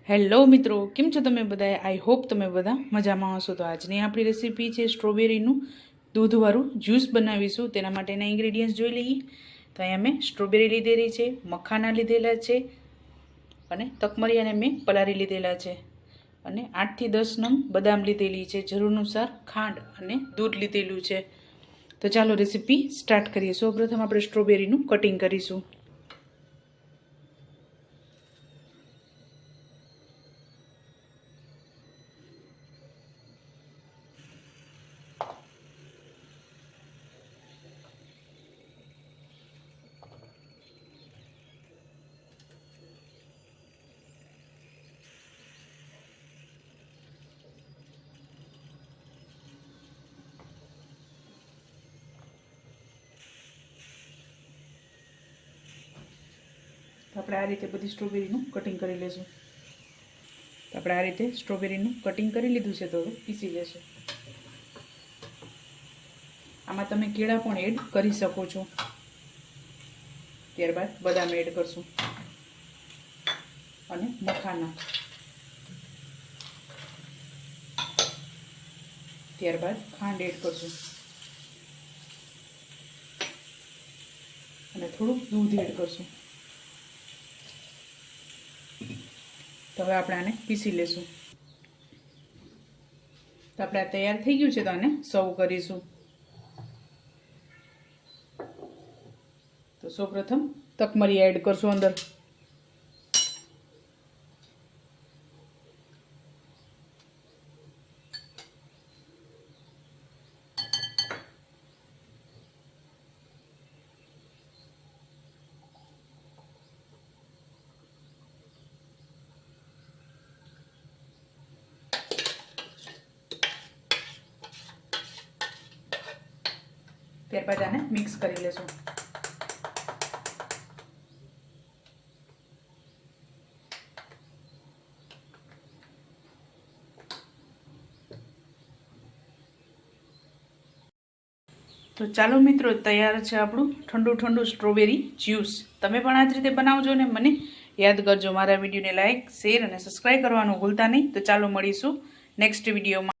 Hello મિત્રો, કેમ છો તમે બધા? આઈ હોપ તમે બધા મજામાં હશો. તો આજની આપણી રેસીપી છે સ્ટ્રોબેરીનું દૂધવાળું જ્યુસ બનાવીશું. તેના માટેના ઇન્ગ્રેડિયન્ટ્સ જોઈ લઈએ. તો અહીંયા મેં સ્ટ્રોબેરી લીધેલી છે, મખાના લીધેલા છે અને તકમરિયાને મેં પલાળી લીધેલા છે અને 8 થી 10 નંગ બદામ લીધેલી છે. જરૂર અનુસાર ખાંડ અને દૂધ લીધેલું છે. તો ચાલો રેસીપી સ્ટાર્ટ કરીએ. સૌપ્રથમ આપણે સ્ટ્રોબેરીનું કટિંગ કરીશું. આપણે આ રીતે બધી સ્ટ્રોબેરીનું કટિંગ કરી લેશું. તો આપણે આ રીતે સ્ટ્રોબેરીનું કટિંગ કરી લીધું છે. તો હવે પીસી લેશું. આમાં તમે કેળા પણ એડ કરી શકો છો. ત્યારબાદ બદામ એડ કરશું અને મખાના, ત્યારબાદ ખાંડ એડ કરશું અને થોડુંક દૂધ એડ કરશું. તો હવે આપણે આને પીસી લેશું. તો આપણે આ તૈયાર થઈ ગયું છે. તો આને સર્વ કરીશું. તો સૌપ્રથમ તકમરિયા એડ કરશું અંદર. ત્યારબાદ આને મિક્સ કરી લેશું. તો ચાલો મિત્રો, તૈયાર છે આપણું ઠંડુ ઠંડુ સ્ટ્રોબેરી જ્યુસ. તમે પણ આ જ રીતે બનાવજો ને મને યાદ કરજો. મારા વિડીયોને લાઇક, શેર અને સબસ્ક્રાઈબ કરવાનું ભૂલતા નહીં. તો ચાલો મળીશું નેક્સ્ટ વિડીયોમાં.